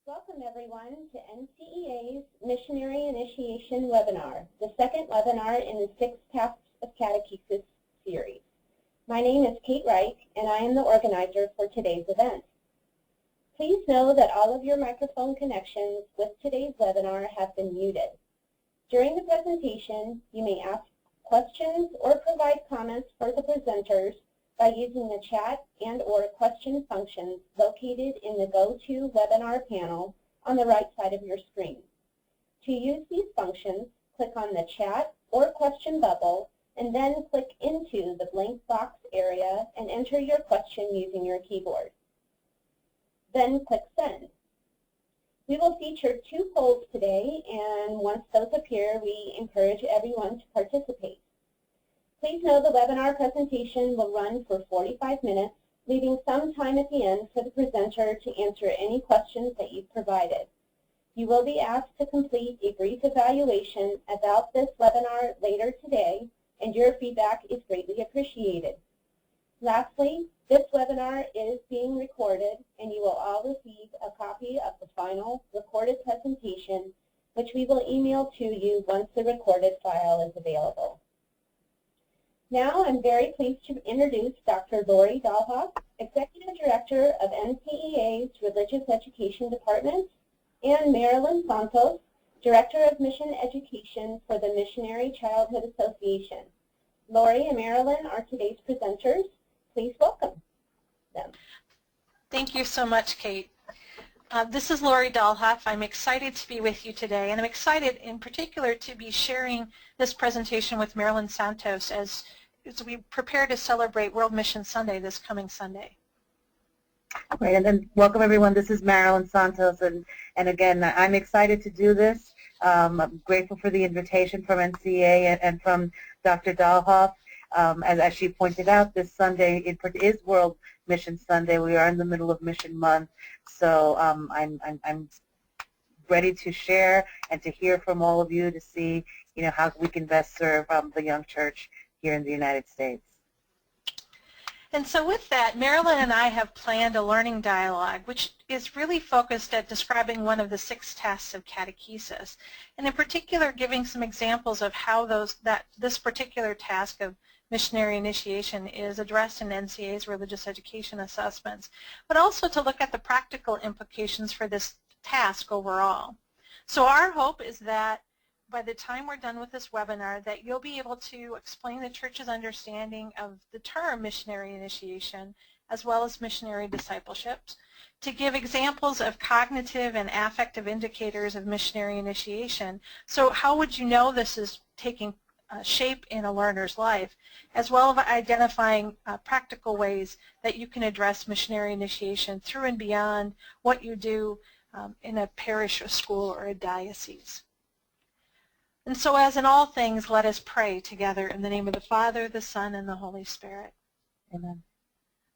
Welcome everyone to NCEA's Missionary Initiation webinar, the second webinar in the 6 Tasks of Catechesis series. My name is Kate Reich and I am the organizer for today's event. Please know that all of your microphone connections with today's webinar have been muted. During the presentation, you may ask questions or provide comments for the presenters by using the chat and/or question functions located in the Go To Webinar panel on the right side of your screen. To use these functions, click on the chat or question bubble and then click into the blank box area and enter your question using your keyboard. Then click Send. We will feature 2 polls today, and once those appear, we encourage everyone to participate. Please know the webinar presentation will run for 45 minutes, leaving some time at the end for the presenter to answer any questions that you've provided. You will be asked to complete a brief evaluation about this webinar later today, and your feedback is greatly appreciated. Lastly, this webinar is being recorded, and you will all receive a copy of the final recorded presentation, which we will email to you once the recorded file is available. Now I'm very pleased to introduce Dr. Lori Dahlhoff, Executive Director of NCEA's Religious Education Department, and Marilyn Santos, Director of Mission Education for the Missionary Childhood Association. Lori and Marilyn are today's presenters. Please welcome them. Thank you so much, Kate. This is Lori Dahlhoff. I'm excited to be with you today, and I'm excited in particular to be sharing this presentation with Marilyn Santos as we prepare to celebrate World Mission Sunday this coming Sunday. Great, and then welcome everyone. This is Marilyn Santos, and again, I'm excited to do this. I'm grateful for the invitation from NCEA and from Dr. Dahlhoff. As she pointed out, this Sunday is World Mission Sunday. We are in the middle of Mission Month, so I'm ready to share and to hear from all of you to see, how we can best serve the young church here in the United States. And so with that, Marilyn and I have planned a learning dialogue, which is really focused at describing one of the 6 tasks of catechesis, and in particular giving some examples of how this particular task of missionary initiation is addressed in NCEA's religious education assessments, but also to look at the practical implications for this task overall. So our hope is that by the time we're done with this webinar, that you'll be able to explain the church's understanding of the term missionary initiation as well as missionary discipleship, to give examples of cognitive and affective indicators of missionary initiation. So how would you know this is taking shape in a learner's life, as well as identifying practical ways that you can address missionary initiation through and beyond what you do in a parish, a school, or a diocese. And so as in all things, let us pray together in the name of the Father, the Son, and the Holy Spirit. Amen.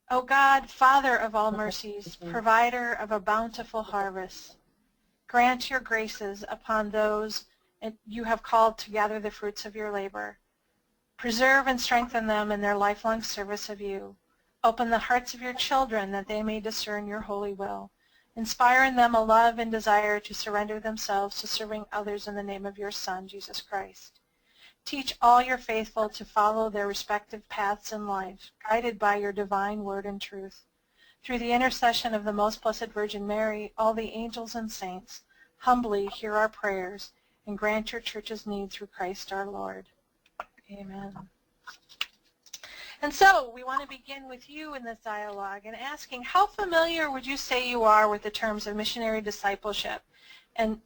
O God, Father of all mercies, provider of a bountiful harvest, grant your graces upon those you have called to gather the fruits of your labor. Preserve and strengthen them in their lifelong service of you. Open the hearts of your children that they may discern your holy will. Inspire in them a love and desire to surrender themselves to serving others in the name of your Son, Jesus Christ. Teach all your faithful to follow their respective paths in life, guided by your divine word and truth. Through the intercession of the Most Blessed Virgin Mary, all the angels and saints, humbly hear our prayers and grant your church's need through Christ our Lord. Amen. And so we want to begin with you in this dialogue and asking, how familiar would you say you are with the terms of missionary discipleship and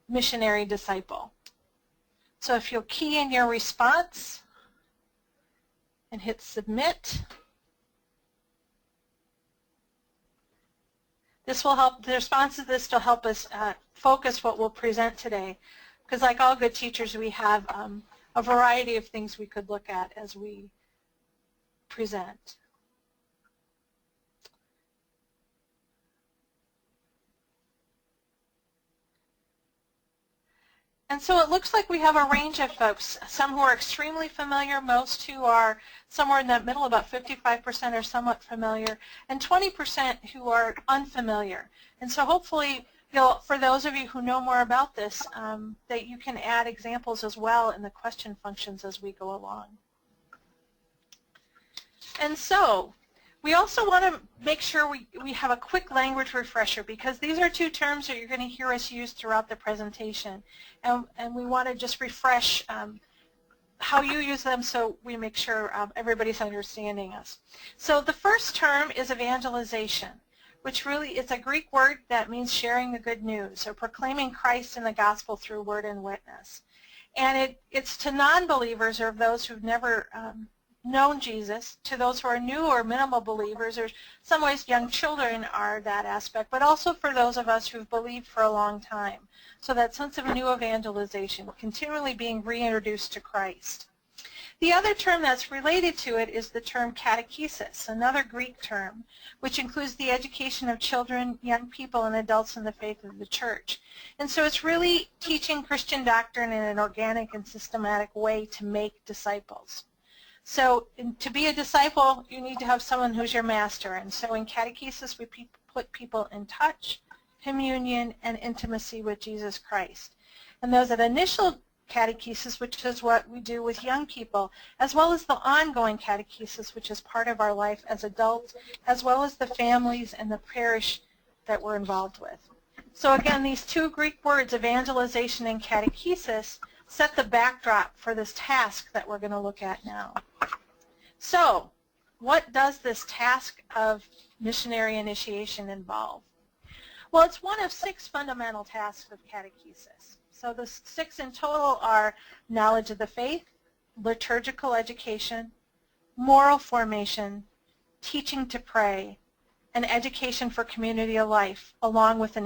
missionary disciple? So if you'll key in your response and hit submit, this will help, the response to this will help us focus what we'll present today, because like all good teachers, we have a variety of things we could look at as we present. And so it looks like we have a range of folks, some who are extremely familiar, most who are somewhere in that middle, about 55% are somewhat familiar, and 20% who are unfamiliar. And so hopefully for those of you who know more about this, that you can add examples as well in the question functions as we go along. And so, we also want to make sure we have a quick language refresher, because these are two terms that you're going to hear us use throughout the presentation. And we want to just refresh how you use them so we make sure everybody's understanding us. So the first term is evangelization, which really is a Greek word that means sharing the good news, or proclaiming Christ and the gospel through word and witness. And it's to non-believers, or those who've never known Jesus, to those who are new or minimal believers, or some ways young children are that aspect, but also for those of us who've believed for a long time. So that sense of new evangelization, continually being reintroduced to Christ. The other term that's related to it is the term catechesis, another Greek term, which includes the education of children, young people, and adults in the faith of the church. And so it's really teaching Christian doctrine in an organic and systematic way to make disciples. So to be a disciple, you need to have someone who's your master. And so in catechesis, we put people in touch, communion, and intimacy with Jesus Christ. And there's an initial catechesis, which is what we do with young people, as well as the ongoing catechesis, which is part of our life as adults, as well as the families and the parish that we're involved with. So again, these two Greek words, evangelization and catechesis, set the backdrop for this task that we're going to look at now. So, what does this task of missionary initiation involve? Well, it's one of 6 fundamental tasks of catechesis. So the 6 in total are knowledge of the faith, liturgical education, moral formation, teaching to pray, and education for community of life, along with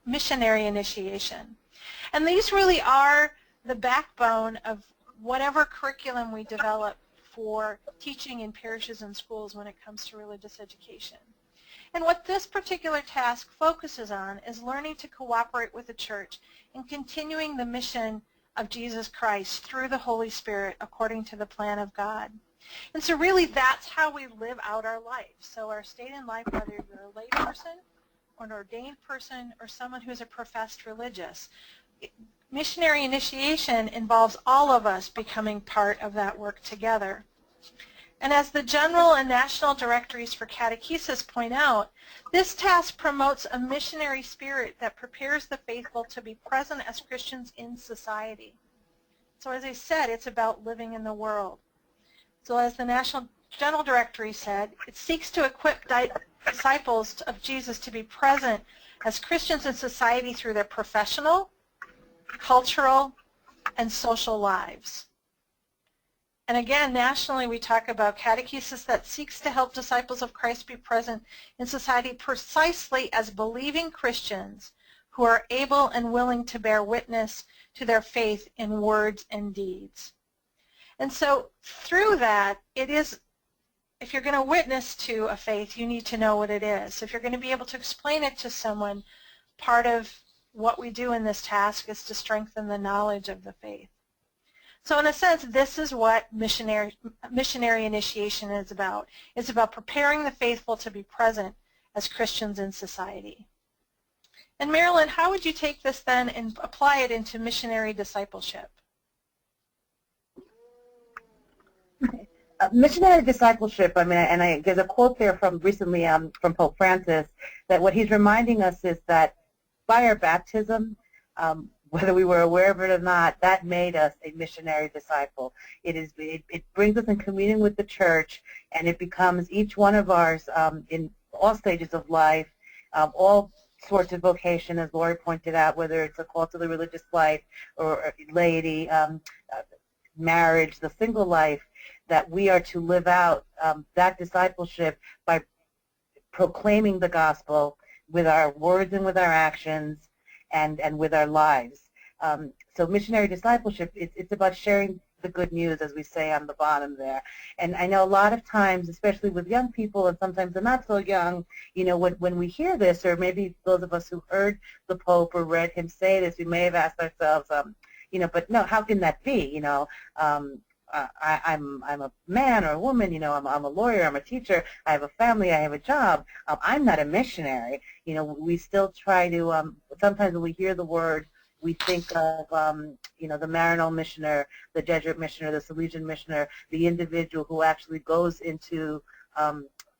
missionary initiation. And these really are the backbone of whatever curriculum we develop for teaching in parishes and schools when it comes to religious education. And what this particular task focuses on is learning to cooperate with the church in continuing the mission of Jesus Christ through the Holy Spirit according to the plan of God. And so really that's how we live out our life. So our state in life, whether you're a lay person or an ordained person or someone who's a professed religious, missionary initiation involves all of us becoming part of that work together. And as the general and national directories for catechesis point out, this task promotes a missionary spirit that prepares the faithful to be present as Christians in society. So as I said, it's about living in the world. So as the National General Directory said, it seeks to equip disciples of Jesus to be present as Christians in society through their professional, cultural, and social lives. And again, nationally, we talk about catechesis that seeks to help disciples of Christ be present in society precisely as believing Christians who are able and willing to bear witness to their faith in words and deeds. And so through that, it is, if you're going to witness to a faith, you need to know what it is. If you're going to be able to explain it to someone, part of what we do in this task is to strengthen the knowledge of the faith. So in a sense, this is what missionary initiation is about. It's about preparing the faithful to be present as Christians in society. And Marilyn, how would you take this then and apply it into missionary discipleship? Missionary discipleship, there's a quote there from recently from Pope Francis, that what he's reminding us is that by our baptism, whether we were aware of it or not, that made us a missionary disciple. It brings us in communion with the church, and it becomes each one of ours in all stages of life, all sorts of vocation, as Lori pointed out, whether it's a call to the religious life or laity, marriage, the single life, that we are to live out that discipleship by proclaiming the gospel with our words and with our actions and with our lives. So missionary discipleship, it's about sharing the good news, as we say on the bottom there. And I know a lot of times, especially with young people and sometimes they're not so young, when we hear this, or maybe those of us who heard the Pope or read him say this, we may have asked ourselves, but no, how can that be? I'm a man or a woman, I'm a lawyer, I'm a teacher, I have a family, I have a job. I'm not a missionary. We still try to, sometimes when we hear the word, we think of, the Maryknoll missioner, the Jesuit missioner, the Salesian missioner, the individual who actually goes into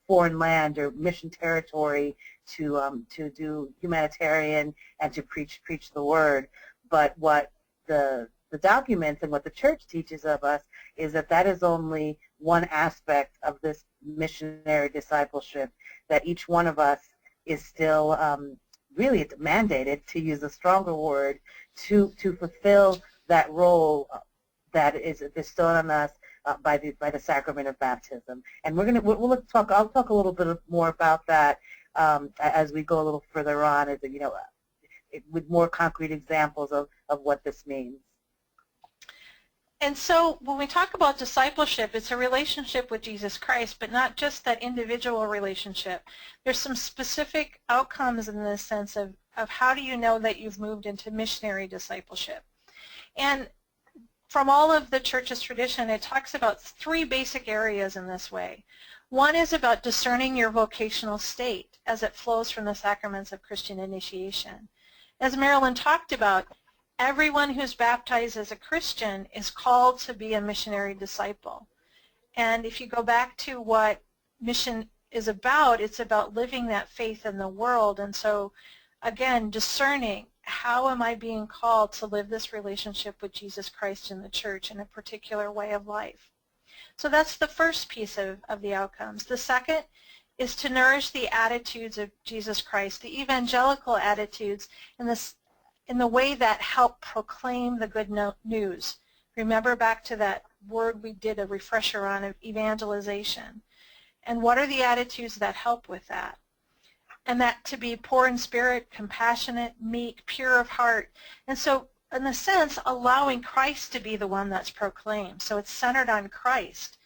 foreign land or mission territory to do humanitarian and to preach the word. But what the documents and what the church teaches of us is that is only one aspect of this missionary discipleship, that each one of us is still really mandated, to use a stronger word, to fulfill that role that is bestowed on us by the sacrament of baptism. And I'll talk a little bit more about that as we go a little further on, with more concrete examples of what this means. And so when we talk about discipleship, it's a relationship with Jesus Christ, but not just that individual relationship. There's some specific outcomes in the sense of how do you know that you've moved into missionary discipleship. And from all of the church's tradition, it talks about 3 basic areas in this way. One is about discerning your vocational state as it flows from the sacraments of Christian initiation. As Marilyn talked about, everyone who's baptized as a Christian is called to be a missionary disciple. And if you go back to what mission is about, it's about living that faith in the world. And so, again, discerning, how am I being called to live this relationship with Jesus Christ in the church in a particular way of life? So that's the first piece of the outcomes. The second is to nourish the attitudes of Jesus Christ, the evangelical attitudes, in the way that help proclaim the good news. Remember back to that word we did a refresher on of evangelization. And what are the attitudes that help with that? And that to be poor in spirit, compassionate, meek, pure of heart. And so, in a sense, allowing Christ to be the one that's proclaimed. So it's centered on Christ,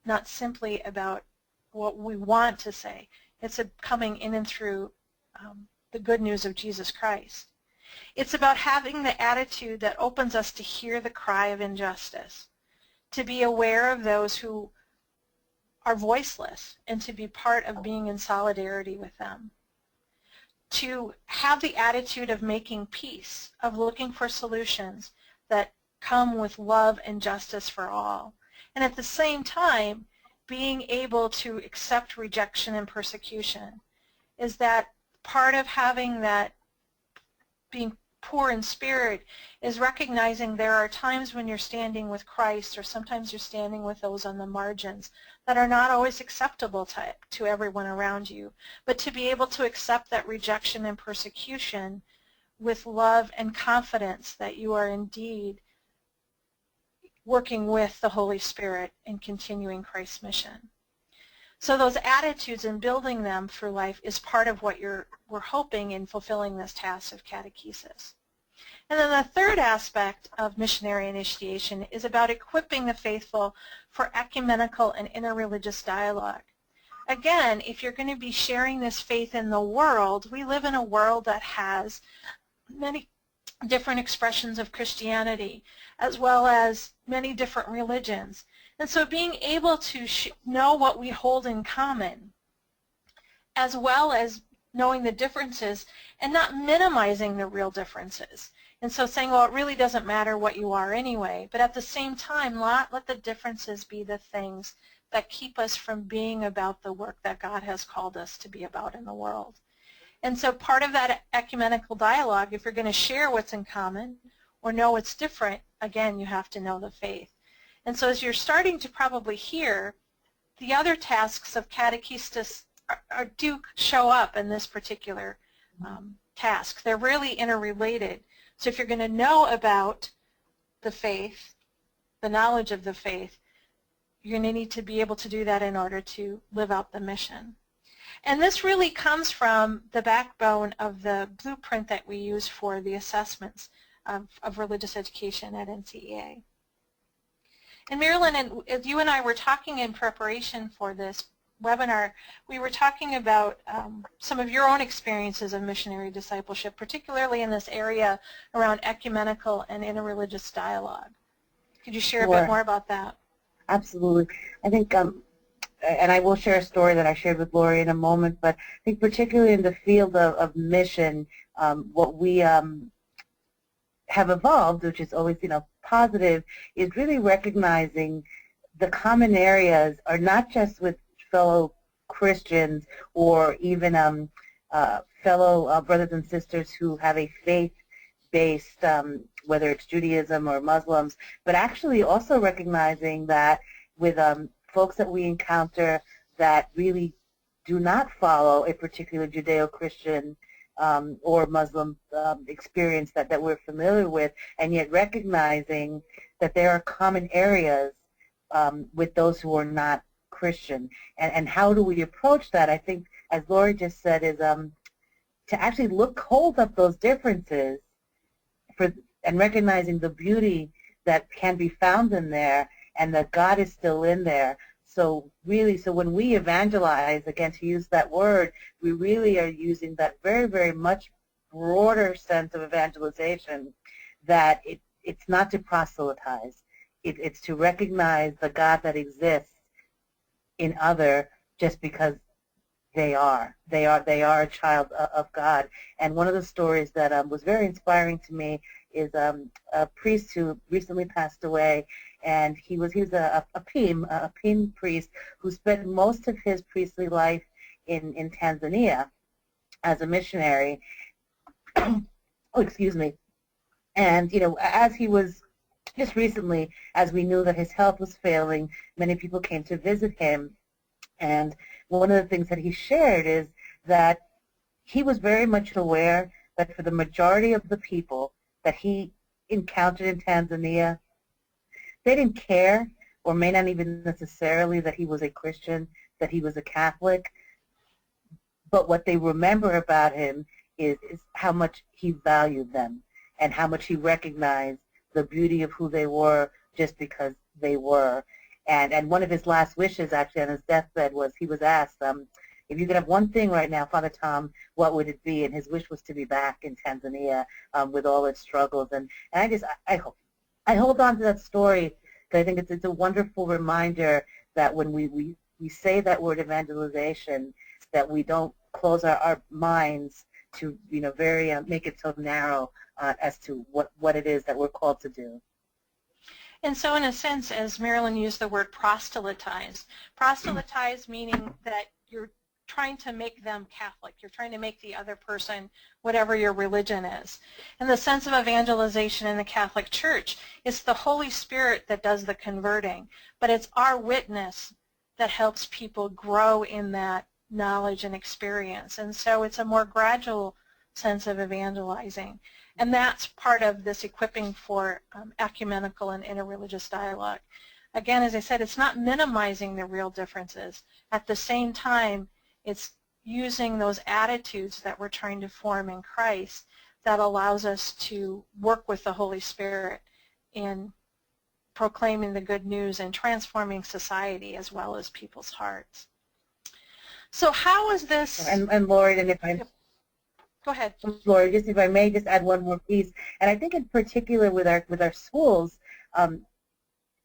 not simply about what we want to say. It's coming in and through the good news of Jesus Christ. It's about having the attitude that opens us to hear the cry of injustice, to be aware of those who are voiceless, and to be part of being in solidarity with them. To have the attitude of making peace, of looking for solutions that come with love and justice for all. And at the same time, being able to accept rejection and persecution. Is that part of having that being poor in spirit is recognizing there are times when you're standing with Christ, or sometimes you're standing with those on the margins that are not always acceptable to everyone around you, but to be able to accept that rejection and persecution with love and confidence that you are indeed working with the Holy Spirit and continuing Christ's mission. So those attitudes and building them through life is part of what we're hoping in fulfilling this task of catechesis. And then the third aspect of missionary initiation is about equipping the faithful for ecumenical and interreligious dialogue. Again, if you're going to be sharing this faith in the world, we live in a world that has many different expressions of Christianity, as well as many different religions. And so being able to know what we hold in common, as well as knowing the differences and not minimizing the real differences. And so saying, well, it really doesn't matter what you are anyway, but at the same time, let the differences be the things that keep us from being about the work that God has called us to be about in the world. And so part of that ecumenical dialogue, if you're going to share what's in common or know what's different, again, you have to know the faith. And so as you're starting to probably hear, the other tasks of catechesis do show up in this particular task. They're really interrelated. So if you're going to know about the faith, the knowledge of the faith, you're going to need to be able to do that in order to live out the mission. And this really comes from the backbone of the blueprint that we use for the assessments of religious education at NCEA. And Marilyn, as you and I were talking in preparation for this webinar, we were talking about some of your own experiences of missionary discipleship, particularly in this area around ecumenical and interreligious dialogue. Could you share a bit more about that? Absolutely. I think, and I will share a story that I shared with Lori in a moment, but I think particularly in the field of mission, what we have evolved, which is always, positive, is really recognizing the common areas are not just with fellow Christians or even fellow brothers and sisters who have a faith-based, whether it's Judaism or Muslims, but actually also recognizing that with folks that we encounter that really do not follow a particular Judeo-Christian or Muslim experience that we're familiar with, and yet recognizing that there are common areas with those who are not Christian. And how do we approach that? I think, as Lori just said, is to actually hold up those differences and recognizing the beauty that can be found in there and that God is still in there. So really, so when we evangelize, again, to use that word, we really are using that very, very much broader sense of evangelization, that it's not to proselytize. It's to recognize the God that exists in other just because they are a child of God. And one of the stories that was very inspiring to me is a priest who recently passed away, and he was a Pim priest who spent most of his priestly life in Tanzania as a missionary. Oh, excuse me. And as he was just recently, as we knew that his health was failing, many people came to visit him. And one of the things that he shared is that he was very much aware that for the majority of the people that he encountered in Tanzania, they didn't care, or may not even necessarily that he was a Christian, that he was a Catholic, but what they remember about him is how much he valued them and how much he recognized the beauty of who they were just because they were. And one of his last wishes, actually, on his deathbed was he was asked, if you could have one thing right now, Father Tom, what would it be? And his wish was to be back in Tanzania with all its struggles. And I hold on to that story because I think it's a wonderful reminder that when we say that word evangelization, that we don't close our minds to make it so narrow as to what it is that we're called to do. And so in a sense, as Marilyn used the word proselytize meaning that you're trying to make them Catholic. You're trying to make the other person whatever your religion is. In the sense of evangelization in the Catholic Church, it's the Holy Spirit that does the converting, but it's our witness that helps people grow in that knowledge and experience. And so it's a more gradual sense of evangelizing. And that's part of this equipping for ecumenical and interreligious dialogue. Again, as I said, it's not minimizing the real differences. At the same time, it's using those attitudes that we're trying to form in Christ that allows us to work with the Holy Spirit in proclaiming the good news and transforming society as well as people's hearts. So how is this? And Lori, and if I Go ahead. Lori, just if I may just add one more piece, and I think in particular with our schools,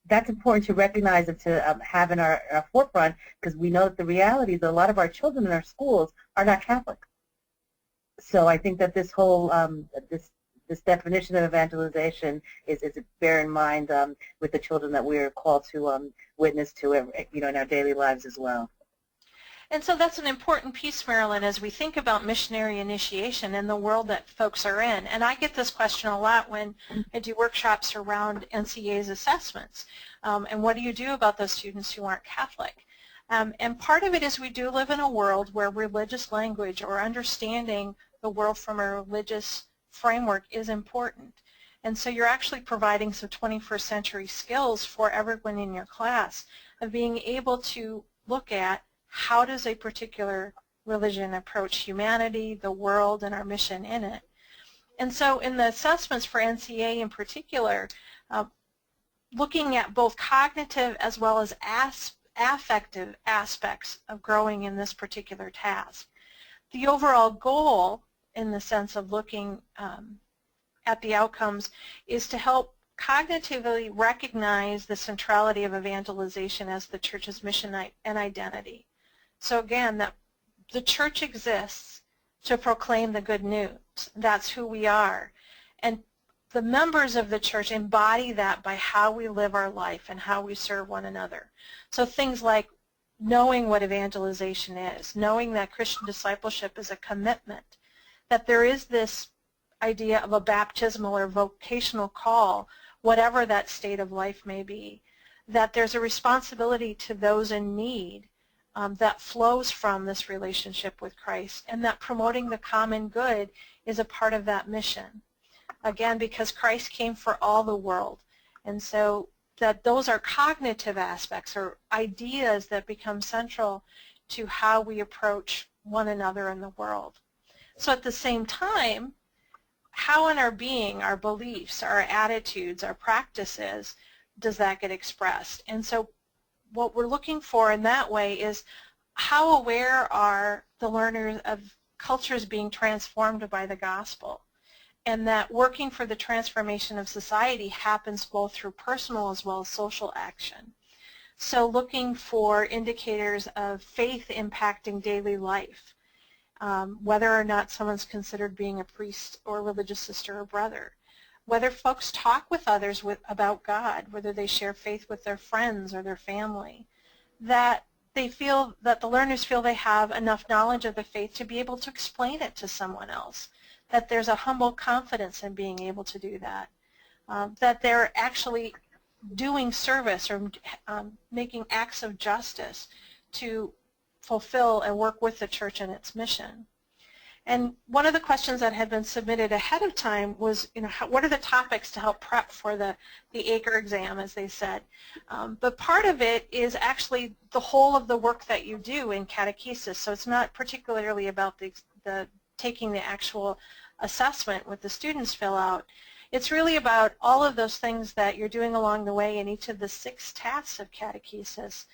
that's important to recognize and to have in our forefront, because we know that the reality is that a lot of our children in our schools are not Catholic. So I think that this whole this definition of evangelization is to bear in mind with the children that we are called to witness to, in our daily lives as well. And so that's an important piece, Marilyn, as we think about missionary initiation in the world that folks are in. And I get this question a lot when I do workshops around NCEA's assessments. And what do you do about those students who aren't Catholic? And part of it is we do live in a world where religious language or understanding the world from a religious framework is important. And so you're actually providing some 21st century skills for everyone in your class of being able to look at how does a particular religion approach humanity, the world, and our mission in it. And so in the assessments for NCEA in particular, looking at both cognitive as well as affective aspects of growing in this particular task. The overall goal, in the sense of looking at the outcomes, is to help cognitively recognize the centrality of evangelization as the church's mission and identity. So again, that the church exists to proclaim the good news. That's who we are. And the members of the church embody that by how we live our life and how we serve one another. So things like knowing what evangelization is, knowing that Christian discipleship is a commitment, that there is this idea of a baptismal or vocational call, whatever that state of life may be, that there's a responsibility to those in need that flows from this relationship with Christ, and that promoting the common good is a part of that mission. Again, because Christ came for all the world, and so that those are cognitive aspects or ideas that become central to how we approach one another in the world. So at the same time, how in our being, our beliefs, our attitudes, our practices, does that get expressed? And so what we're looking for in that way is how aware are the learners of cultures being transformed by the gospel, and that working for the transformation of society happens both through personal as well as social action. So looking for indicators of faith impacting daily life, whether or not someone's considered being a priest or religious sister or brother, whether folks talk with others about God, whether they share faith with their friends or their family, that they feel, that the learners feel they have enough knowledge of the faith to be able to explain it to someone else, that there's a humble confidence in being able to do that, that they're actually doing service or making acts of justice to fulfill and work with the church and its mission. And one of the questions that had been submitted ahead of time was, what are the topics to help prep for the ACRE exam, as they said. But part of it is actually the whole of the work that you do in catechesis. So it's not particularly about the taking the actual assessment what the students fill out. It's really about all of those things that you're doing along the way in each of the 6 tasks of catechesis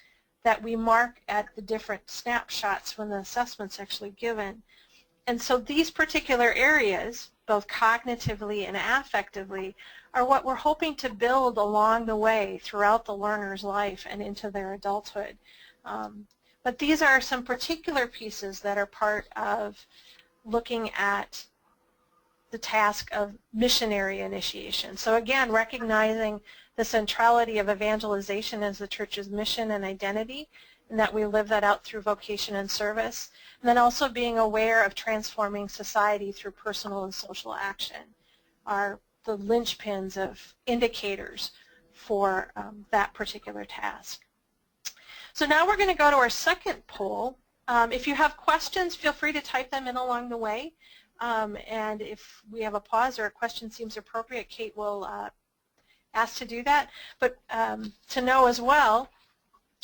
that we mark at the different snapshots when the assessment's actually given. And so these particular areas, both cognitively and affectively, are what we're hoping to build along the way throughout the learner's life and into their adulthood. But these are some particular pieces that are part of looking at the task of missionary initiation. So again, recognizing the centrality of evangelization as the church's mission and identity, and that we live that out through vocation and service, and then also being aware of transforming society through personal and social action are the linchpins of indicators for that particular task. So now we're going to go to our second poll. If you have questions, feel free to type them in along the way. And if we have a pause or a question seems appropriate, Kate will ask to do that. But to know as well,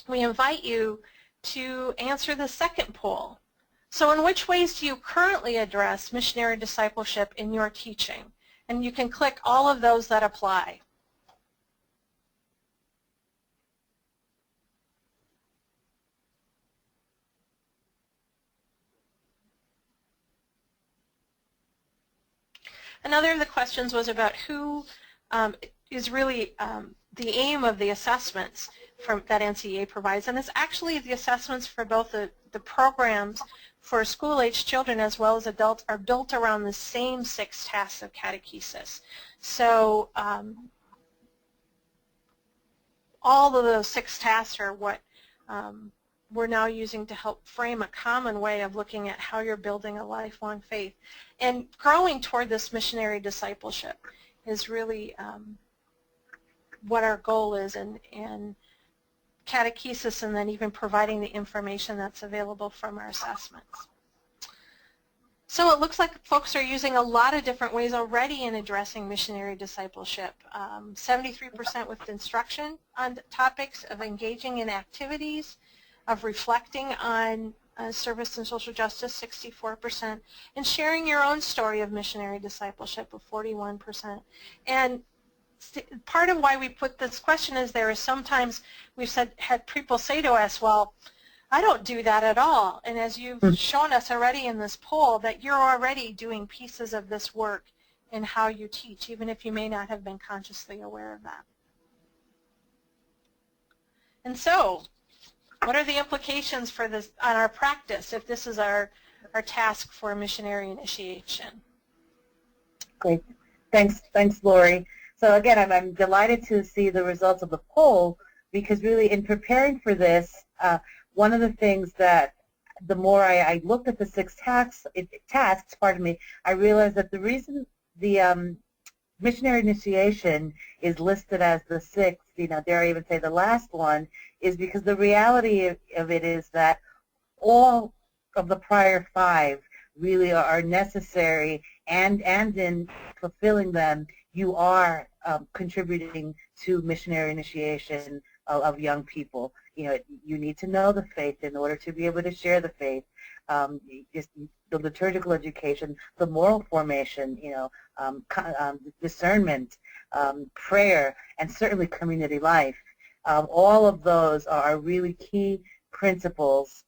we invite you to answer the second poll. So in which ways do you currently address missionary discipleship in your teaching? And you can click all of those that apply. Another of the questions was about who is really the aim of the assessments that NCEA provides, and it's actually the assessments for both the programs for school-age children as well as adults are built around the same 6 tasks of catechesis. So all of those 6 tasks are what we're now using to help frame a common way of looking at how you're building a lifelong faith. And growing toward this missionary discipleship is really what our goal is, and catechesis, and then even providing the information that's available from our assessments. So it looks like folks are using a lot of different ways already in addressing missionary discipleship. 73% with instruction on topics of engaging in activities, of reflecting on service and social justice, 64%, and sharing your own story of missionary discipleship of 41%. And part of why we put this question is there is sometimes we've had people say to us, well, I don't do that at all. And as you've shown us already in this poll, that you're already doing pieces of this work in how you teach, even if you may not have been consciously aware of that. And so, what are the implications for this on our practice if this is our task for missionary initiation? Great. Thanks, Lori. So again, I'm delighted to see the results of the poll, because really in preparing for this, one of the things that the more I looked at the 6 tasks, I realized that the reason the missionary initiation is listed as the 6th, dare I even say the last one, is because the reality of it is that all of the prior 5 really are necessary, and in fulfilling them, you are contributing to missionary initiation of young people. You need to know the faith in order to be able to share the faith. Just the liturgical education, the moral formation, discernment, prayer, and certainly community life. All of those are really key principles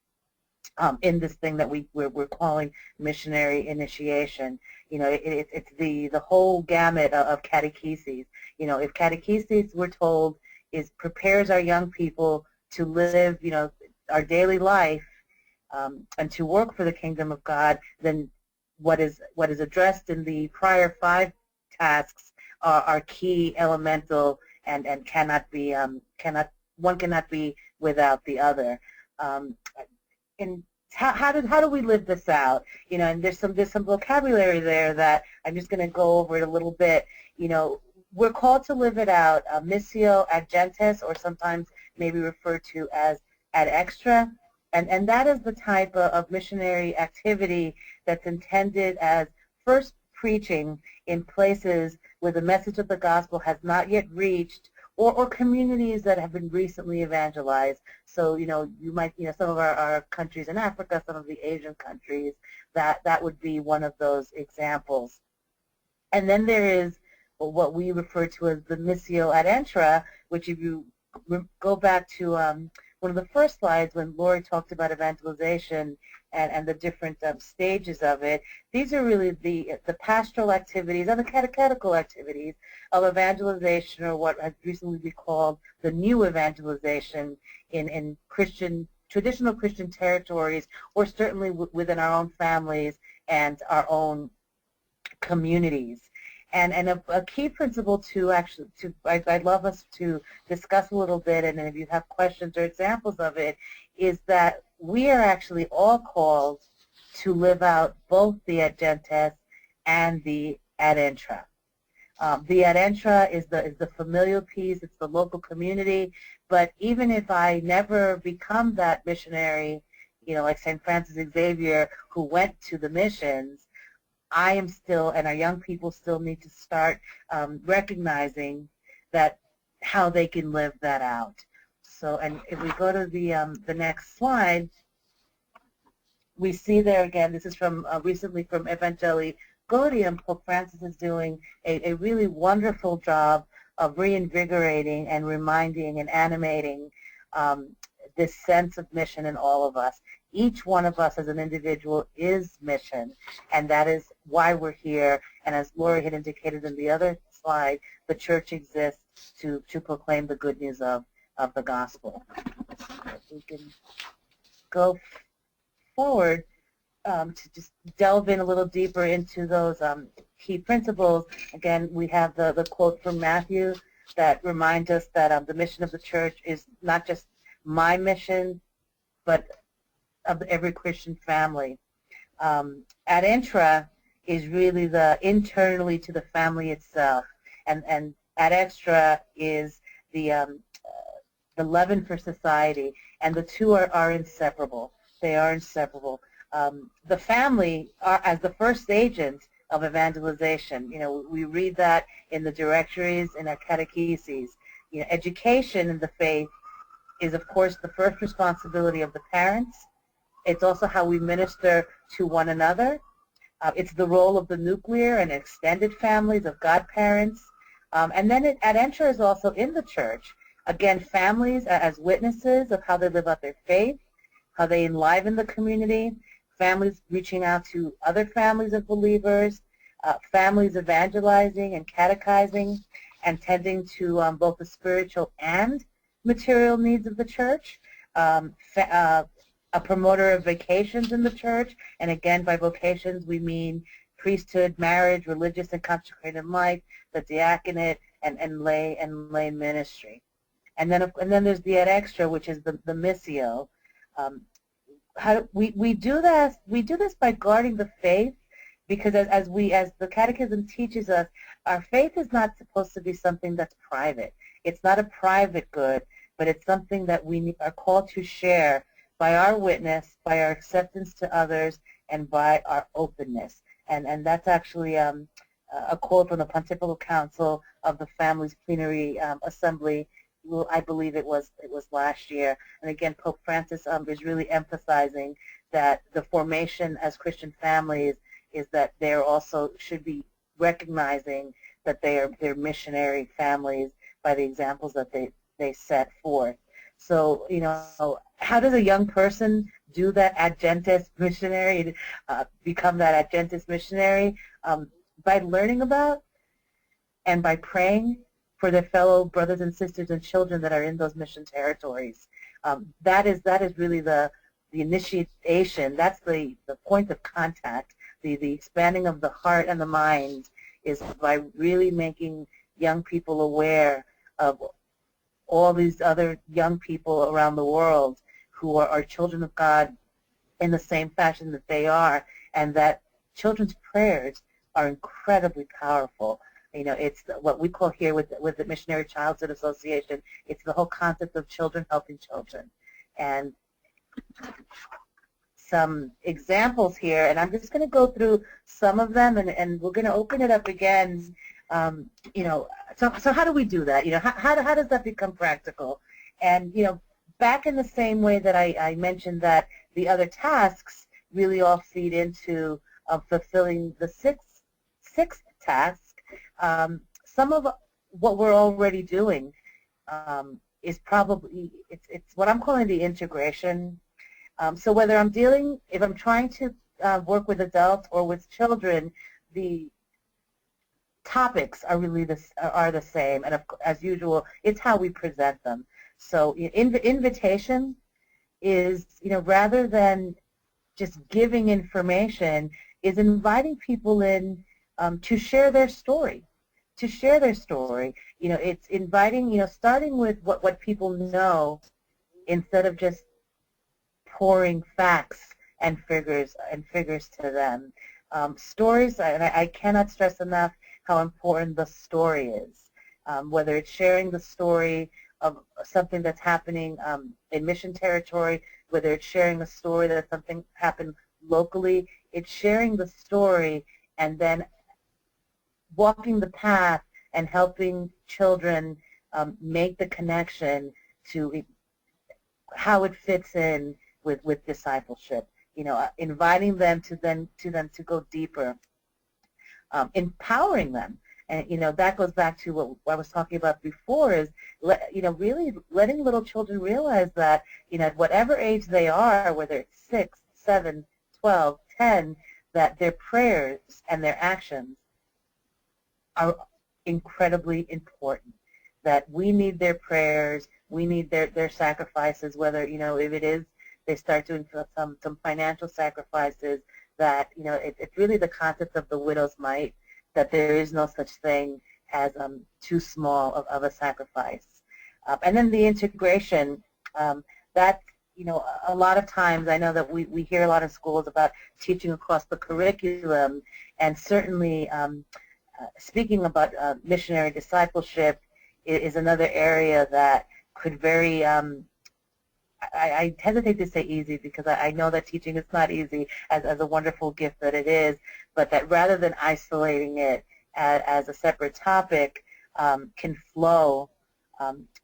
in this thing that we're calling missionary initiation. It's the whole gamut of catecheses. If catecheses, we're told, prepares our young people to live, our daily life and to work for the kingdom of God, then what is addressed in the prior 5 tasks are key, elemental, and cannot be one cannot be without the other. And how do we live this out? And there's some vocabulary there that I'm just going to go over it a little bit. We're called to live it out, missio ad gentes, or sometimes maybe referred to as ad extra, and that is the type of missionary activity that's intended as first preaching in places where the message of the gospel has not yet reached, or communities that have been recently evangelized. So, you might, some of our countries in Africa, some of the Asian countries, that would be one of those examples. And then there is what we refer to as the missio ad intra, which, if you go back to one of the first slides when Lori talked about evangelization and the different stages of it, these are really the pastoral activities and the catechetical activities of evangelization, or what has recently been called the new evangelization in traditional Christian territories, or certainly within our own families and our own communities. And a key principle I'd love us to discuss a little bit, and if you have questions or examples of it, is that we are actually all called to live out both the ad gentes and the ad intra. The ad intra is the familial piece, it's the local community, but even if I never become that missionary, like St. Francis Xavier, who went to the missions, I am still, and our young people still need to start recognizing that how they can live that out. So, and if we go to the next slide, we see there again, this is from recently from Evangelii Gaudium. Pope Francis is doing a really wonderful job of reinvigorating and reminding and animating this sense of mission in all of us. Each one of us as an individual is mission, and that is why we're here. And as Lori had indicated in the other slide, the church exists to proclaim the good news of the gospel. If we can go forward to just delve in a little deeper into those key principles. Again, we have the quote from Matthew that reminds us that the mission of the church is not just my mission, but of every Christian family. Ad intra is really the internally to the family itself, and ad extra is the leaven for society, and the two are inseparable. They are inseparable. The family are as the first agent of evangelization. We read that in the directories, in our catecheses. Education in the faith is, of course, the first responsibility of the parents. It's also how we minister to one another. It's the role of the nuclear and extended families of godparents. And then ad intra is also in the church. Again, families as witnesses of how they live out their faith, how they enliven the community, families reaching out to other families of believers, families evangelizing and catechizing and tending to both the spiritual and material needs of the church, a promoter of vocations in the church, and again by vocations we mean priesthood, marriage, religious and consecrated life, the diaconate, and lay ministry. And then there's the ad extra, which is the missio. We do this by guarding the faith, because as the Catechism teaches us, our faith is not supposed to be something that's private. It's not a private good, but it's something that we are called to share by our witness, by our acceptance to others, and by our openness. And that's actually a quote from the Pontifical Council of the Families Plenary Assembly. I believe it was last year. And again, Pope Francis is really emphasizing that the formation as Christian families is that they also should be recognizing that they're missionary families by the examples that they set forth. So, you know, how does a young person do that ad gentes missionary, become that ad gentes missionary? By learning about and by praying for their fellow brothers and sisters and children that are in those mission territories. That is really the initiation. That's the point of contact. The expanding of the heart and the mind is by really making young people aware of all these other young people around the world who are children of God in the same fashion that they are, and that children's prayers are incredibly powerful. You know, it's what we call here with the Missionary Childhood Association, it's the whole concept of children helping children. And some examples here, and I'm just going to go through some of them, and we're going to open it up again. You know, so how do we do that? You know, how does that become practical? And, you know, back in the same way that I mentioned that the other tasks really all feed into fulfilling the sixth task, some of what we're already doing is probably, it's what I'm calling the integration. So whether if I'm trying to work with adults or with children, the topics are really the same, and as usual, it's how we present them. So invitation is, you know, rather than just giving information, is inviting people in to share their story. You know, it's inviting, you know, starting with what people know instead of just pouring facts and figures to them. Stories, and I cannot stress enough how important the story is. Whether it's sharing the story of something that's happening in mission territory, whether it's sharing a story that something happened locally, it's sharing the story and then walking the path and helping children make the connection to how it fits in with discipleship. You know, inviting them to go deeper, empowering them. And, you know, that goes back to what I was talking about before is, you know, really letting little children realize that, you know, at whatever age they are, whether it's 6, 7, 12, 10, that their prayers and their actions are incredibly important, that we need their prayers, we need their sacrifices, whether, you know, if it is they start doing some financial sacrifices, that, you know, it's really the concept of the widow's mite, that there is no such thing as too small of a sacrifice. And then the integration, that, you know, a lot of times I know that we hear a lot of schools about teaching across the curriculum, and certainly speaking about missionary discipleship is another area that could very, I hesitate to say easy, because I know that teaching is not easy, as a wonderful gift that it is, but that rather than isolating it as a separate topic, can flow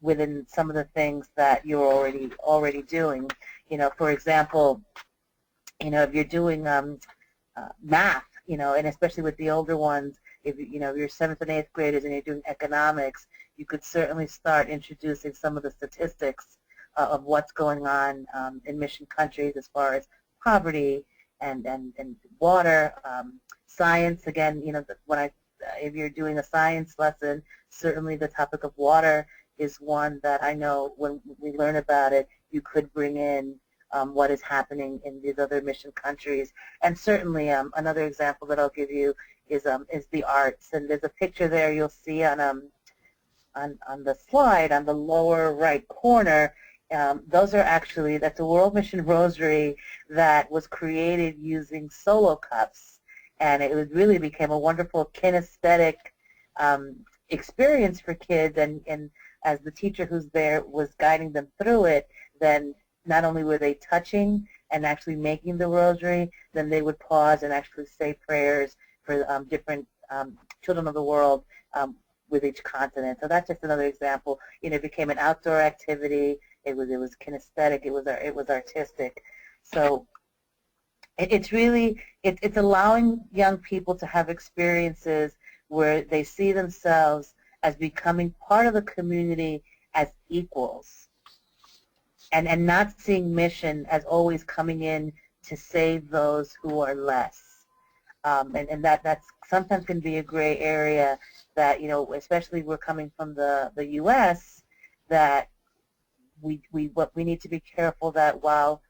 within some of the things that you're already doing. You know, for example, you know, if you're doing math, you know, and especially with the older ones, if you know you're 7th and 8th graders and you're doing economics, you could certainly start introducing some of the statistics of what's going on in mission countries as far as poverty and water, Science, again, if you're doing a science lesson, certainly the topic of water is one that I know when we learn about it, you could bring in what is happening in these other mission countries. And certainly another example that I'll give you is the arts. And there's a picture there you'll see on the slide on the lower right corner. That's a World Mission Rosary that was created using solo cups. And it really became a wonderful kinesthetic experience for kids. And as the teacher who's there was guiding them through it, then not only were they touching and actually making the rosary, then they would pause and actually say prayers for different children of the world with each continent. So that's just another example. It became an outdoor activity. It was kinesthetic. It was artistic. So it's allowing young people to have experiences where they see themselves as becoming part of the community as equals, and not seeing mission as always coming in to save those who are less. And that's sometimes can be a gray area that, especially we're coming from the U.S., that we need to be careful that while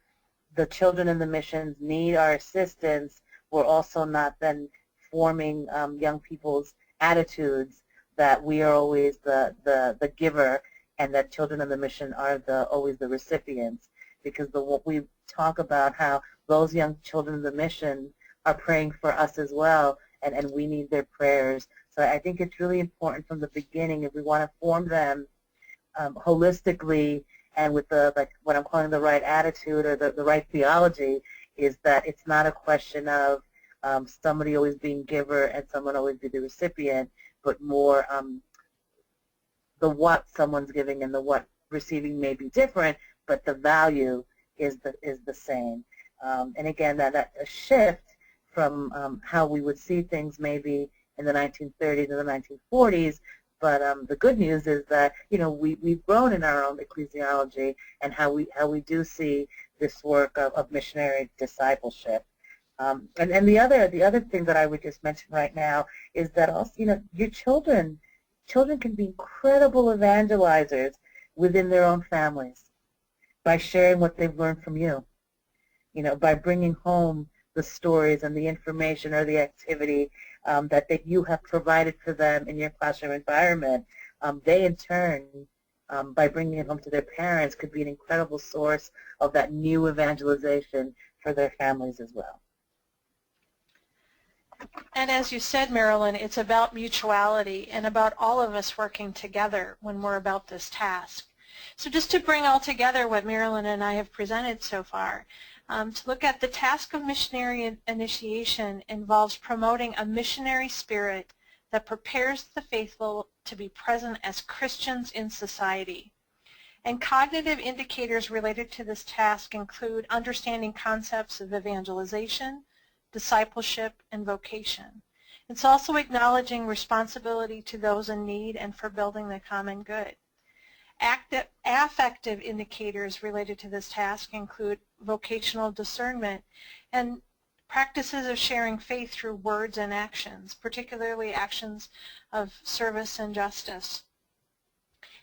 the children in the missions need our assistance, we're also not then forming young people's attitudes that we are always the giver, and that children in the mission are always the recipients. Because we talk about how those young children in the mission are praying for us as well, and we need their prayers. So I think it's really important from the beginning, if we want to form them holistically and with what I'm calling the right attitude or the right theology, is that it's not a question of somebody always being giver and someone always be the recipient, but more the what someone's giving and the what receiving may be different, but the value is the same. And again, that a shift from how we would see things maybe in the 1930s and the 1940s. But the good news is that we've grown in our own ecclesiology and how we do see this work of missionary discipleship. And the other thing that I would just mention right now is that also your children can be incredible evangelizers within their own families by sharing what they've learned from you. By bringing home the stories and the information or the activity that you have provided for them in your classroom environment. They in turn, by bringing it home to their parents, could be an incredible source of that new evangelization for their families as well. And as you said, Marilyn, it's about mutuality and about all of us working together when we're about this task. So just to bring all together what Marilyn and I have presented so far, to look at the task of missionary initiation involves promoting a missionary spirit that prepares the faithful to be present as Christians in society. And cognitive indicators related to this task include understanding concepts of evangelization, discipleship, and vocation. It's also acknowledging responsibility to those in need and for building the common good. Affective indicators related to this task include vocational discernment and practices of sharing faith through words and actions, particularly actions of service and justice.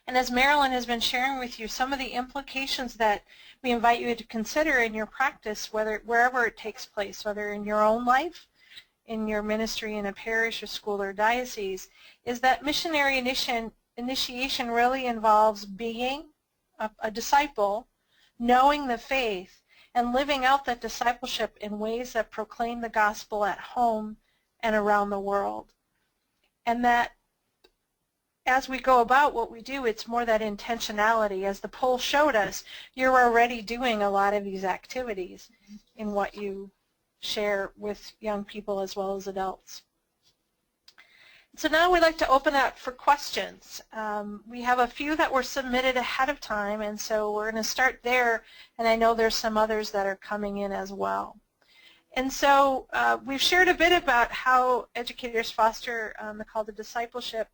And as Marilyn has been sharing with you, some of the implications that we invite you to consider in your practice, wherever it takes place, whether in your own life, in your ministry in a parish or school or diocese, is that missionary initiation really involves being a disciple, knowing the faith, and living out that discipleship in ways that proclaim the gospel at home and around the world. And that as we go about what we do, it's more that intentionality. As the poll showed us, you're already doing a lot of these activities in what you share with young people as well as adults. So now we'd like to open up for questions. We have a few that were submitted ahead of time, and so we're going to start there, and I know there's some others that are coming in as well. And so we've shared a bit about how educators foster the call to discipleship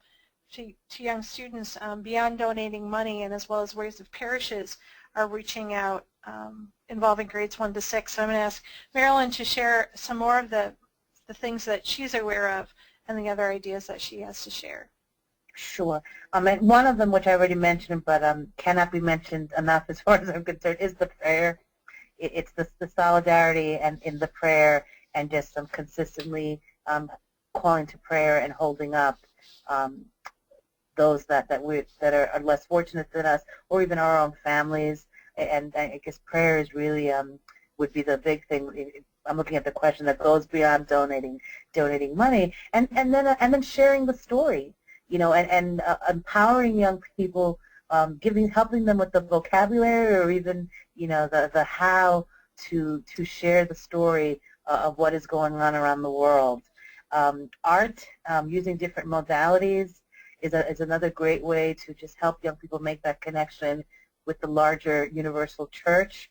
to young students beyond donating money, and as well as ways of parishes are reaching out involving grades 1 to 6. So I'm going to ask Marilyn to share some more of the the things that she's aware of and the other ideas that she has to share. Sure. And one of them, which I already mentioned, but cannot be mentioned enough as far as I'm concerned, is the prayer. It's the solidarity and in the prayer, and just consistently calling to prayer and holding up those that are less fortunate than us, or even our own families. And I guess prayer is really would be the big thing. I'm looking at the question that goes beyond donating money, and then sharing the story, and empowering young people, helping them with the vocabulary, or even the how to share the story of what is going on around the world. Art, using different modalities, is another great way to just help young people make that connection with the larger universal church.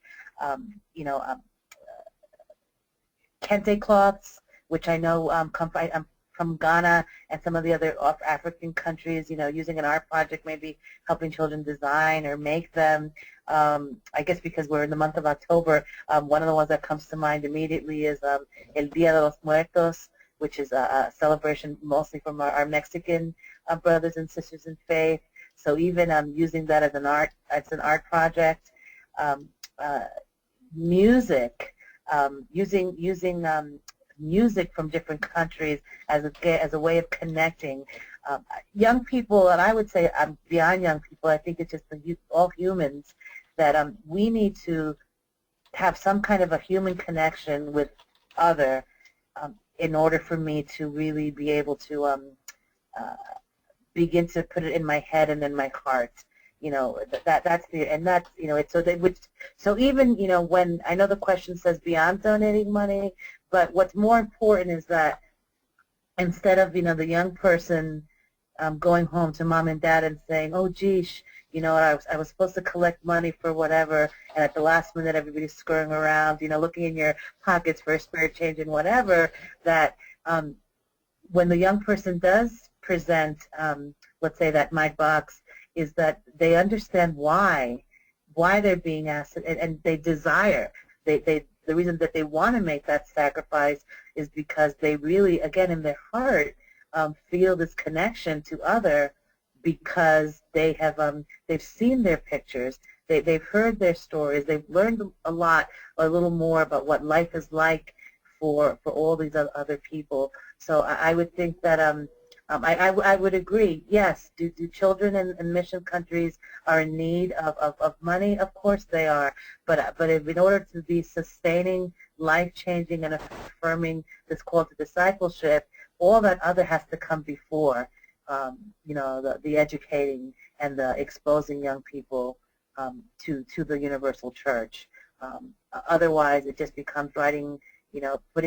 Kente cloths, which I know come from Ghana and some of the other African countries, using an art project, maybe helping children design or make them. I guess because we're in the month of October, one of the ones that comes to mind immediately is El Día de los Muertos, which is a celebration mostly from our Mexican brothers and sisters in faith. So even using that as an art project. Music, using music from different countries as a way of connecting young people, and I would say beyond young people, I think it's just all humans, that we need to have some kind of a human connection with other in order for me to really be able to begin to put it in my head and in my heart. So even when I know the question says beyond donating money, but what's more important is that instead of the young person going home to mom and dad and saying, oh geez, I was supposed to collect money for whatever, and at the last minute everybody's scurrying around, looking in your pockets for a spare change and whatever, that when the young person does present, let's say that my box, is that they understand why they're being asked, and they desire. The reason that they want to make that sacrifice is because they really, again, in their heart, feel this connection to other, because they've seen their pictures, they've heard their stories, they've learned a little more about what life is like for all these other people. So I would think that I would agree. Yes, do children in mission countries are in need of money? Of course they are. But in order to be sustaining, life-changing, and affirming this call to discipleship, all that other has to come before. The educating and the exposing young people to the universal church. Otherwise, it just becomes putting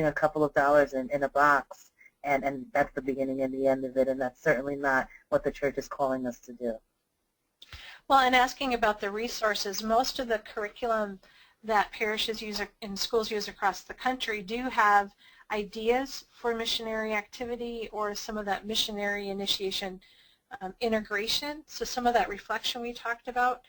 a couple of dollars in a box. And that's the beginning and the end of it, and that's certainly not what the church is calling us to do. Well, and asking about the resources, most of the curriculum that parishes use and schools use across the country do have ideas for missionary activity, or some of that missionary initiation integration. So some of that reflection we talked about.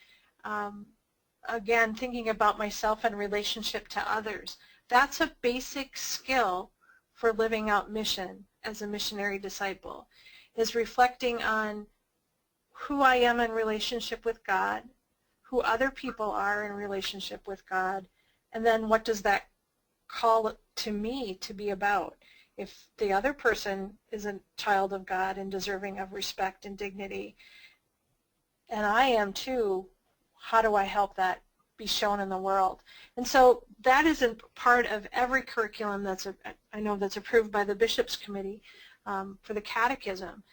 Again, thinking about myself in relationship to others. That's a basic skill for living out mission as a missionary disciple, is reflecting on who I am in relationship with God, who other people are in relationship with God, and then what does that call to me to be about. If the other person is a child of God and deserving of respect and dignity, and I am too, how do I help that be shown in the world? And so that is a part of every curriculum I know that's approved by the Bishops' Committee for the Catechism.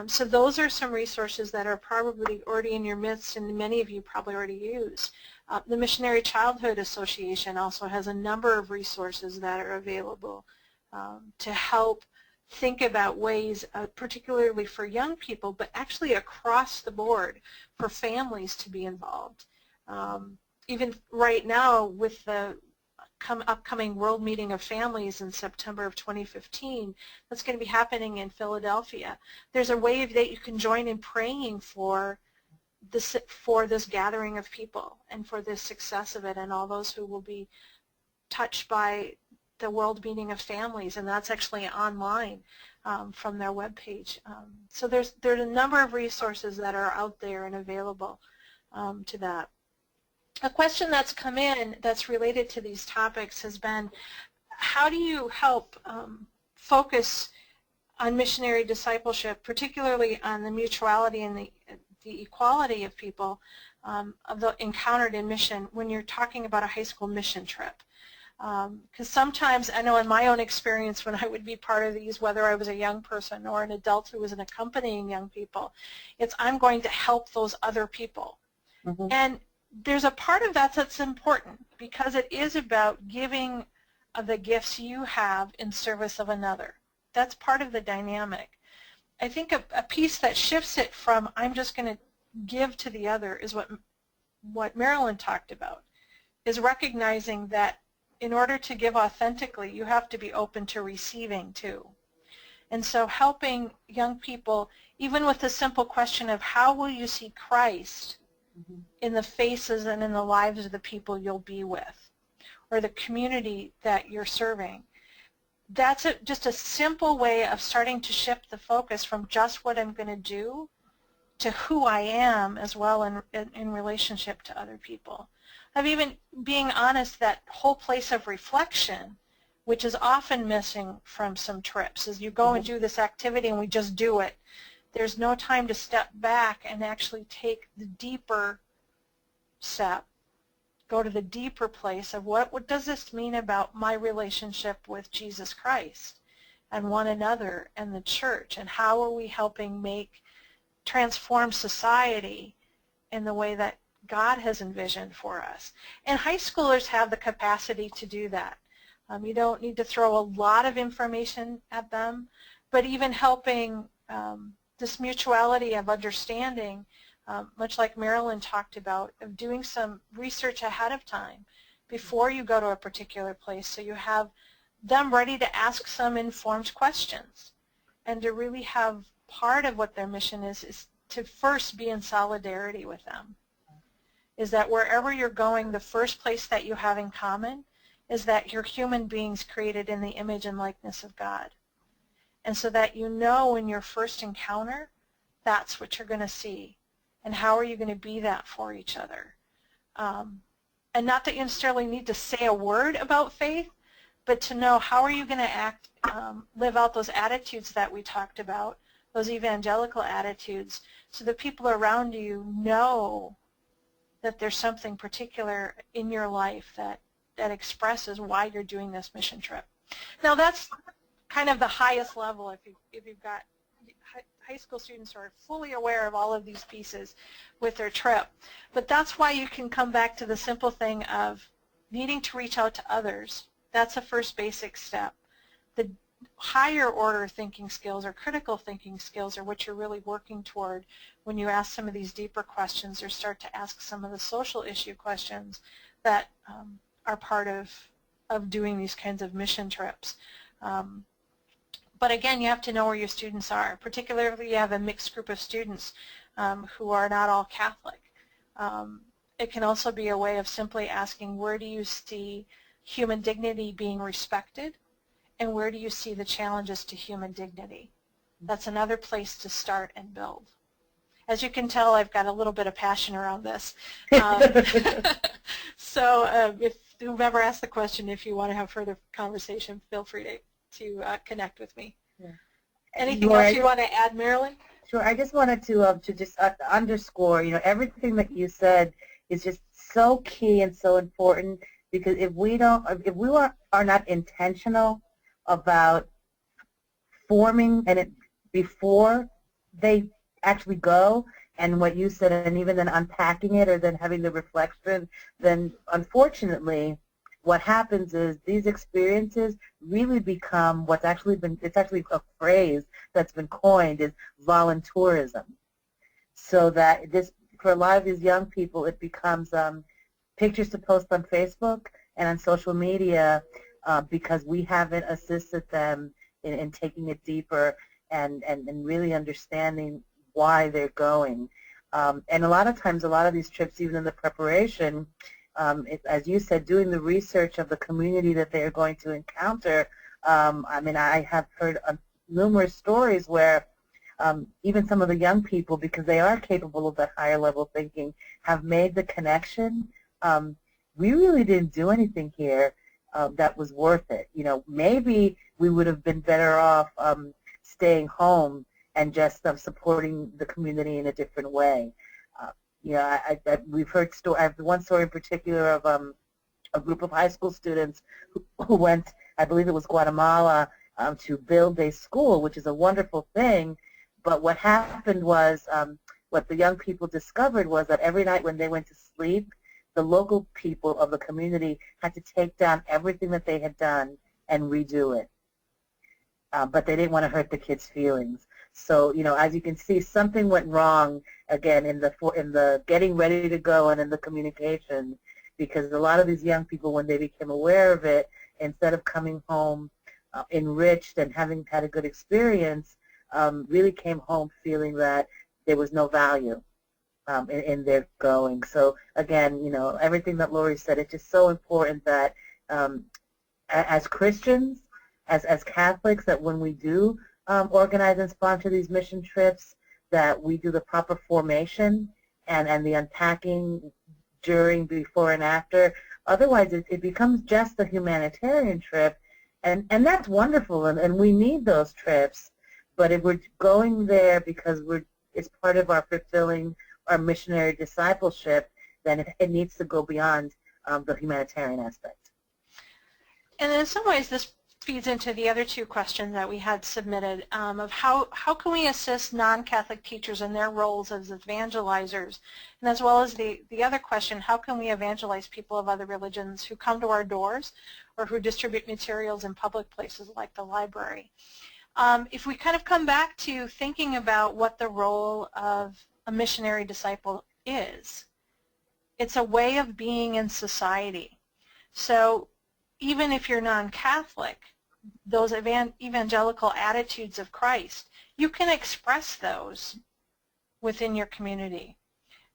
So those are some resources that are probably already in your midst, and many of you probably already use. The Missionary Childhood Association also has a number of resources that are available to help think about ways, particularly for young people, but actually across the board for families to be involved. Even right now, with the upcoming World Meeting of Families in September of 2015, that's going to be happening in Philadelphia. There's a way that you can join in praying for this gathering of people and for the success of it, and all those who will be touched by the World Meeting of Families, and that's actually online from their webpage. So there's a number of resources that are out there and available to that. A question that's come in that's related to these topics has been, how do you help focus on missionary discipleship, particularly on the mutuality and the equality of people encountered in mission when you're talking about a high school mission trip? Because sometimes, I know in my own experience when I would be part of these, whether I was a young person or an adult who was accompanying young people, it's I'm going to help those other people. Mm-hmm. And there's a part of that that's important because it is about giving of the gifts you have in service of another. That's part of the dynamic. I think a piece that shifts it from I'm just going to give to the other is what Marilyn talked about, is recognizing that in order to give authentically, you have to be open to receiving too. And so helping young people, even with the simple question of how will you see Christ in the faces and in the lives of the people you'll be with, or the community that you're serving. That's just a simple way of starting to shift the focus from just what I'm going to do to who I am as well in relationship to other people. Of even being honest, that whole place of reflection, which is often missing from some trips, is you go and do this activity and we just do it. There's no time to step back and actually take the deeper step, go to the deeper place of what does this mean about my relationship with Jesus Christ and one another and the church, and how are we helping transform society in the way that God has envisioned for us. And high schoolers have the capacity to do that. You don't need to throw a lot of information at them, but even helping this mutuality of understanding, much like Marilyn talked about, of doing some research ahead of time before you go to a particular place so you have them ready to ask some informed questions and to really have part of what their mission is to first be in solidarity with them. Is that wherever you're going, the first place that you have in common is that you're human beings created in the image and likeness of God. And so that you know in your first encounter, that's what you're going to see. And how are you going to be that for each other? And not that you necessarily need to say a word about faith, but to know how are you going to act, live out those attitudes that we talked about, those evangelical attitudes, so that people around you know that there's something particular in your life that expresses why you're doing this mission trip. Now that's kind of the highest level if you've got high school students who are fully aware of all of these pieces with their trip. But that's why you can come back to the simple thing of needing to reach out to others. That's the first basic step. The higher order thinking skills or critical thinking skills are what you're really working toward when you ask some of these deeper questions or start to ask some of the social issue questions that are part of doing these kinds of mission trips. But again, you have to know where your students are, particularly if you have a mixed group of students who are not all Catholic. It can also be a way of simply asking, where do you see human dignity being respected, and where do you see the challenges to human dignity? That's another place to start and build. As you can tell, I've got a little bit of passion around this. So if whoever asked the question, if you want to have further conversation, feel free to connect with me. Yeah. Anything else you want to add, Marilyn? Sure. I just wanted to just underscore, everything that you said is just so key and so important, because if we are not intentional about forming before they actually go, and what you said, and even then unpacking it or then having the reflection, then unfortunately what happens is these experiences really become it's actually a phrase that's been coined is voluntourism. So that for a lot of these young people, it becomes pictures to post on Facebook and on social media because we haven't assisted them in taking it deeper and really understanding why they're going. And a lot of times, a lot of these trips, even in the preparation, as you said, doing the research of the community that they are going to encounter. I mean, I have heard numerous stories where even some of the young people, because they are capable of that higher level thinking, have made the connection. We really didn't do anything here that was worth it. You know, maybe we would have been better off staying home and just supporting the community in a different way. You know, we've heard I have one story in particular of a group of high school students who went, I believe it was Guatemala, to build a school, which is a wonderful thing. But what happened was, what the young people discovered was that every night when they went to sleep, the local people of the community had to take down everything that they had done and redo it. But they didn't want to hurt the kids' feelings. So, you know, as you can see, something went wrong again in the getting ready to go and in the communication, because a lot of these young people, when they became aware of it, instead of coming home enriched and having had a good experience, really came home feeling that there was no value in their going. So again, you know, everything that Lori said, it's just so important that as Christians, as Catholics, that when we do organize and sponsor these mission trips, that we do the proper formation and the unpacking during, before, and after. Otherwise, it becomes just a humanitarian trip, and that's wonderful, and we need those trips. But if we're going there because it's part of our fulfilling our missionary discipleship, then it needs to go beyond the humanitarian aspect. And in some ways, this feeds into the other two questions that we had submitted of how can we assist non-Catholic teachers in their roles as evangelizers, and as well as the other question, how can we evangelize people of other religions who come to our doors or who distribute materials in public places like the library. If we kind of come back to thinking about what the role of a missionary disciple is, it's a way of being in society. So even if you're non-Catholic, those evangelical attitudes of Christ, you can express those within your community.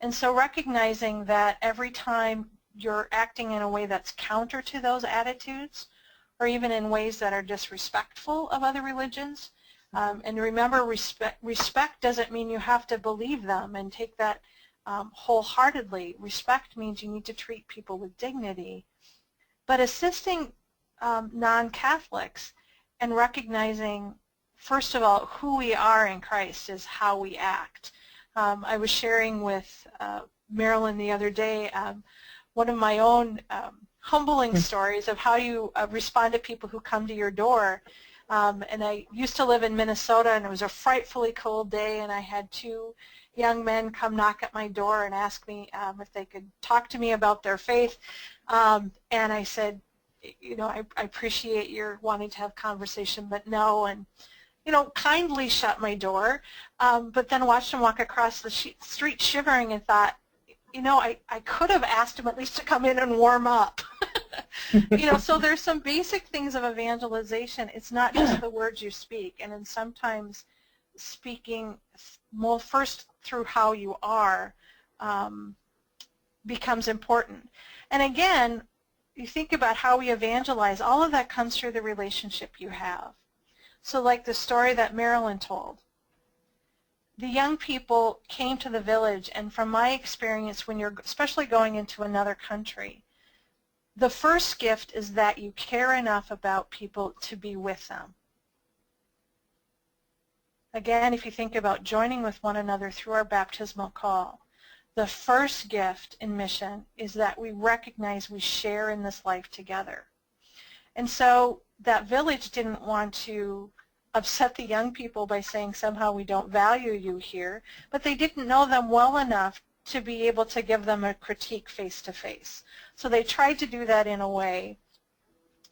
And so recognizing that every time you're acting in a way that's counter to those attitudes, or even in ways that are disrespectful of other religions, and remember, respect doesn't mean you have to believe them and take that wholeheartedly. Respect means you need to treat people with dignity. But assisting non-Catholics and recognizing, first of all, who we are in Christ is how we act. I was sharing with Marilyn the other day one of my own humbling stories of how you respond to people who come to your door. And I used to live in Minnesota, and it was a frightfully cold day, and I had two young men come knock at my door and ask me if they could talk to me about their faith. And I said, you know, I appreciate your wanting to have conversation, but no, and, you know, kindly shut my door, but then watched him walk across the street shivering and thought, you know, I could have asked him at least to come in and warm up. You know, so there's some basic things of evangelization. It's not just the words you speak, and then sometimes speaking more first through how you are becomes important. And again, you think about how we evangelize, all of that comes through the relationship you have. So like the story that Marilyn told, the young people came to the village, and from my experience, when you're especially going into another country, the first gift is that you care enough about people to be with them. Again, if you think about joining with one another through our baptismal call, the first gift in mission is that we recognize we share in this life together. And so that village didn't want to upset the young people by saying somehow we don't value you here, but they didn't know them well enough to be able to give them a critique face-to-face. So they tried to do that in a way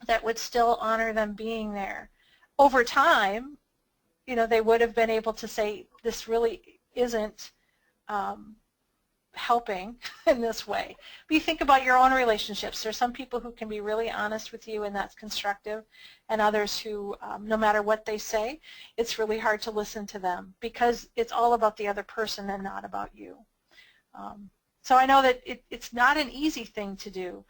that would still honor them being there. Over time, you know, they would have been able to say, this really isn't helping in this way. But you think about your own relationships. There's some people who can be really honest with you and that's constructive, and others who, no matter what they say, it's really hard to listen to them because it's all about the other person and not about you. So I know that it's not an easy thing to do,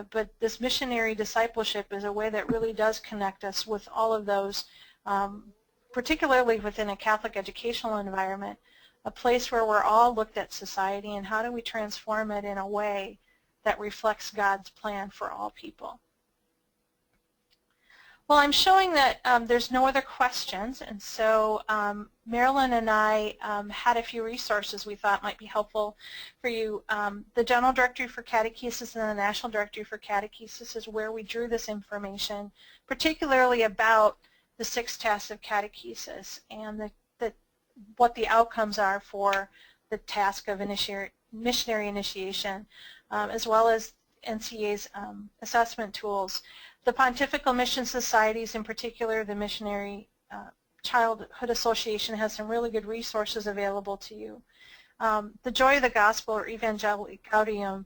but this missionary discipleship is a way that really does connect us with all of those, particularly within a Catholic educational environment, a place where we're all looked at society and how do we transform it in a way that reflects God's plan for all people. Well, I'm showing that there's no other questions, and so Marilyn and I had a few resources we thought might be helpful for you. The General Directory for Catechesis and the National Directory for Catechesis is where we drew this information, particularly about the 6 tasks of catechesis and what the outcomes are for the task of missionary initiation, as well as NCEA's assessment tools. The Pontifical Mission Societies, in particular the Missionary Childhood Association, has some really good resources available to you. The Joy of the Gospel, or Evangelii Gaudium,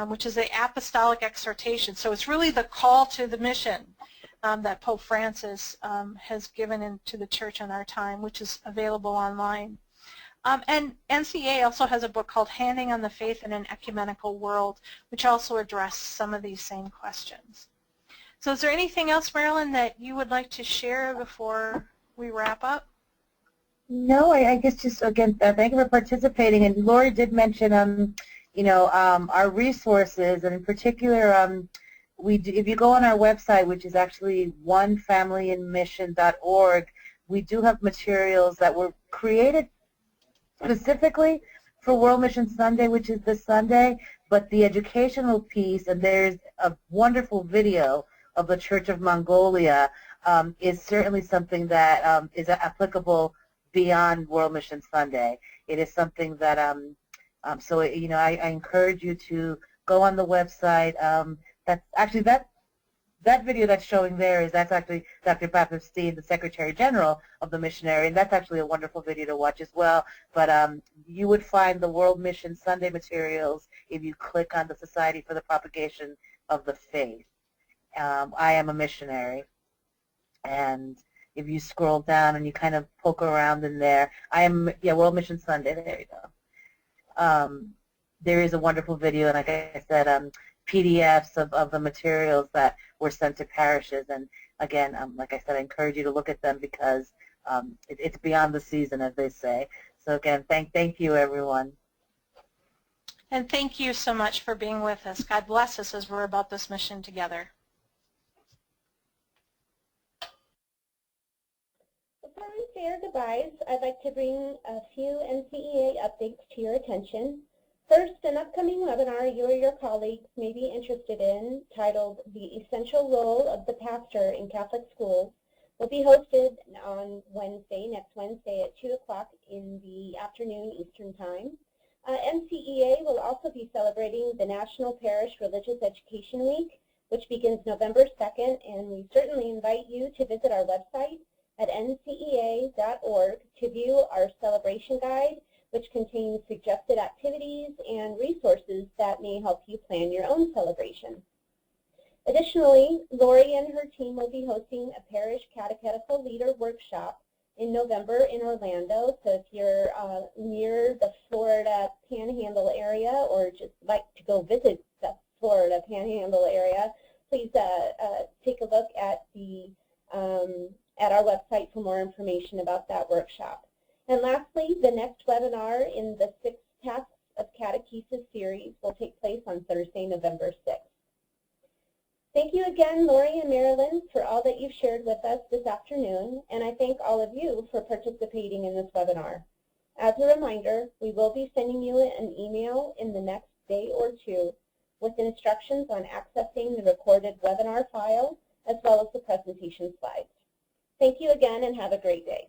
which is the apostolic exhortation. So it's really the call to the mission that Pope Francis has given into the church in our time, which is available online. And NCEA also has a book called Handing on the Faith in an Ecumenical World, which also addresses some of these same questions. So is there anything else, Marilyn, that you would like to share before we wrap up? No, I guess just, again, thank you for participating. And Lori did mention, our resources, and in particular, if you go on our website, which is actually onefamilyinmission.org, we do have materials that were created specifically for World Mission Sunday, which is this Sunday, but the educational piece, and there's a wonderful video of the Church of Mongolia, is certainly something that is applicable beyond World Mission Sunday. It is something that, I encourage you to go on the website. That's actually, that video that's showing there that's actually Dr. Baptiste, the Secretary General of the Missionary, and that's actually a wonderful video to watch as well. But you would find the World Mission Sunday materials if you click on the Society for the Propagation of the Faith. I am a missionary, and if you scroll down and you kind of poke around in there, World Mission Sunday, there you go. There is a wonderful video, and like I said, PDFs of the materials that were sent to parishes. And again, like I said, I encourage you to look at them because it's beyond the season, as they say. So again, thank you, everyone. And thank you so much for being with us. God bless us as we're about this mission together. Before we say our goodbyes, I'd like to bring a few NCEA updates to your attention. First, an upcoming webinar you or your colleagues may be interested in, titled The Essential Role of the Pastor in Catholic Schools, will be hosted on next Wednesday at 2 o'clock in the afternoon Eastern Time. NCEA will also be celebrating the National Parish Religious Education Week, which begins November 2nd, and we certainly invite you to visit our website at ncea.org to view our celebration guide, which contains suggested activities and resources that may help you plan your own celebration. Additionally, Lori and her team will be hosting a Parish Catechetical Leader Workshop in November in Orlando. So if you're near the Florida Panhandle area or just like to go visit the Florida Panhandle area, please take a look at our website for more information about that workshop. And lastly, the next webinar in the 6 Tasks of Catechesis series will take place on Thursday, November 6th. Thank you again, Lori and Marilyn, for all that you've shared with us this afternoon, and I thank all of you for participating in this webinar. As a reminder, we will be sending you an email in the next day or two with instructions on accessing the recorded webinar file as well as the presentation slides. Thank you again and have a great day.